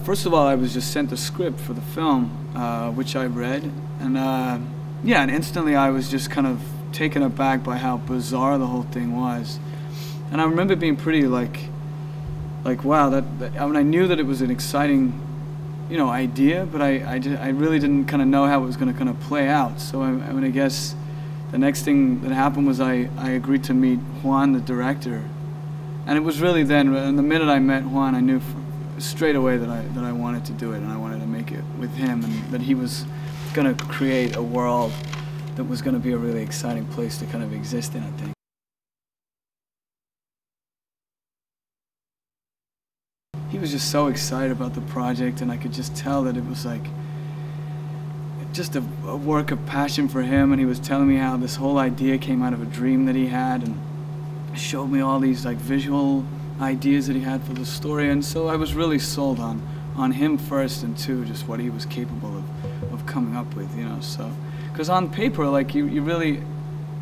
first of all, I was just sent the script for the film, which I read, and yeah, and instantly I was just kind of taken aback by how bizarre the whole thing was. And I remember being pretty like wow, I mean, I knew that it was an exciting, you know, idea, but I really didn't kind of know how it was going to kind of play out. So I mean, I guess the next thing that happened was I agreed to meet Juan, the director, and it was really then, and the minute I met Juan, I knew straight away that I wanted to do it, and I wanted to make it with him, and that he was going to create a world that was going to be a really exciting place to kind of exist in, I think. He was just so excited about the project, and I could just tell that it was like just a work of passion for him, and he was telling me how this whole idea came out of a dream that he had, and showed me all these like visual ideas that he had for the story, and so I was really sold on him first, and two, just what he was capable of coming up with, you know. So, because on paper, like you really,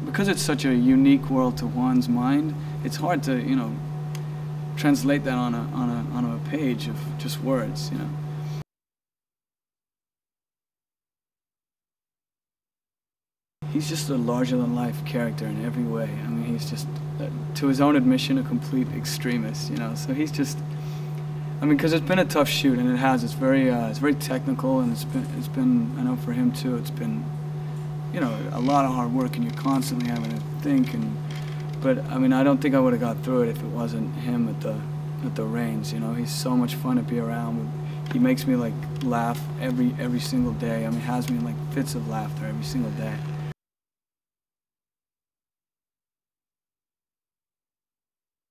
because it's such a unique world to one's mind, it's hard to, you know, translate that on a page of just words, you know. He's just a larger-than-life character in every way. I mean, he's just, to his own admission, a complete extremist, you know. So he's just, I mean, because it's been a tough shoot, and it has. It's very technical, and it's been, I know for him too, it's been, you know, a lot of hard work, and you're constantly having to think. But I mean, I don't think I would have got through it if it wasn't him at the reins. You know, he's so much fun to be around with. He makes me like laugh every single day. I mean, has me in like fits of laughter every single day.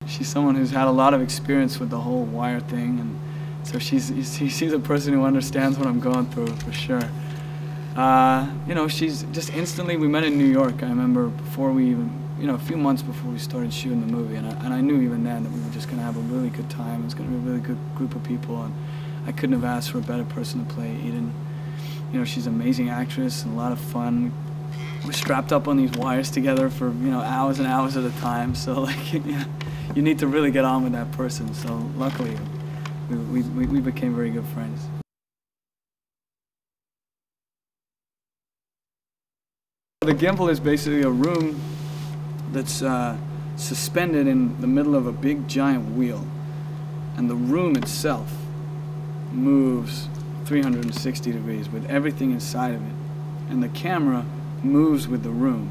She's someone who's had a lot of experience with the whole wire thing, and so she's a person who understands what I'm going through, for sure. You know, she's just instantly, we met in New York, I remember, before we even, you know, a few months before we started shooting the movie, and I knew even then that we were just going to have a really good time. It was going to be a really good group of people, and I couldn't have asked for a better person to play Eden. You know, she's an amazing actress and a lot of fun. We're strapped up on these wires together for, you know, hours and hours at a time, so like, yeah, you need to really get on with that person. So luckily, we became very good friends. The gimbal is basically a room that's suspended in the middle of a big giant wheel, and the room itself moves 360 degrees with everything inside of it, and the camera moves with the room,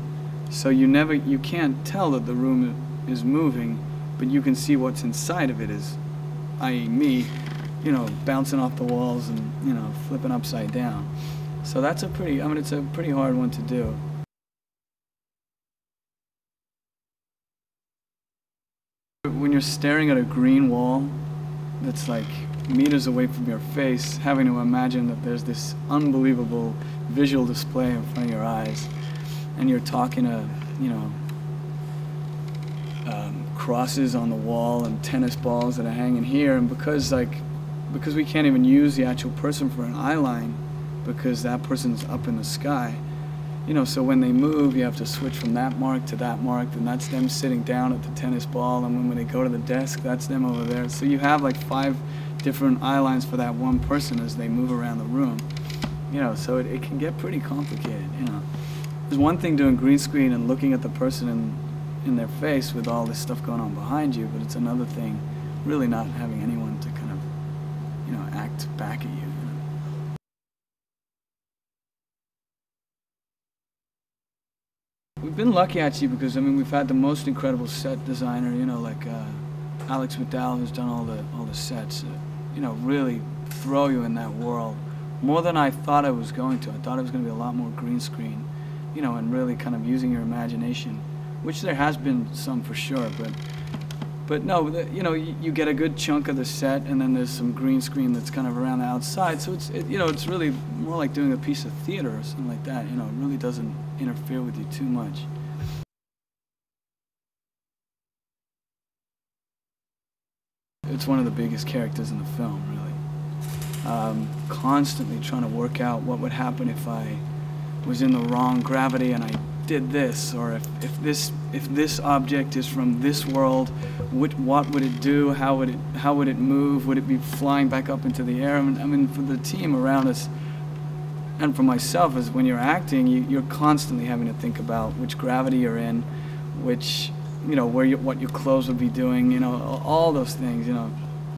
so you can't tell that the room is moving, but you can see what's inside of it is, i.e. me, you know, bouncing off the walls and, you know, flipping upside down. So that's a pretty, I mean, it's a pretty hard one to do. When you're staring at a green wall that's like meters away from your face, having to imagine that there's this unbelievable visual display in front of your eyes, and you're talking to, you know, crosses on the wall and tennis balls that are hanging here, and because we can't even use the actual person for an eye line because that person's up in the sky, you know, so when they move, you have to switch from that mark to that mark, and that's them sitting down at the tennis ball, and when they go to the desk, that's them over there. So you have like 5 different eye lines for that one person as they move around the room, you know, so it can get pretty complicated, you know. There's one thing doing green screen and looking at the person in their face with all this stuff going on behind you, but it's another thing really not having anyone to kind of, you know, act back at you. We've been lucky actually because, I mean, we've had the most incredible set designer, you know, like Alex Vidal, who's done all the sets, you know, really throw you in that world more than I thought I was going to. I thought it was going to be a lot more green screen, you know, and really kind of using your imagination, which there has been some for sure, but no, you know, you get a good chunk of the set, and then there's some green screen that's kind of around the outside, so you know, it's really more like doing a piece of theater or something like that. You know, it really doesn't interfere with you too much. It's one of the biggest characters in the film, really. Constantly trying to work out what would happen if I was in the wrong gravity and I did this, or if this object is from this world, what would it do? How would it move? Would it be flying back up into the air? I mean, for the team around us, and for myself, is when you're acting, you're constantly having to think about which gravity you're in, which, you know, what your clothes would be doing, you know, all those things, you know.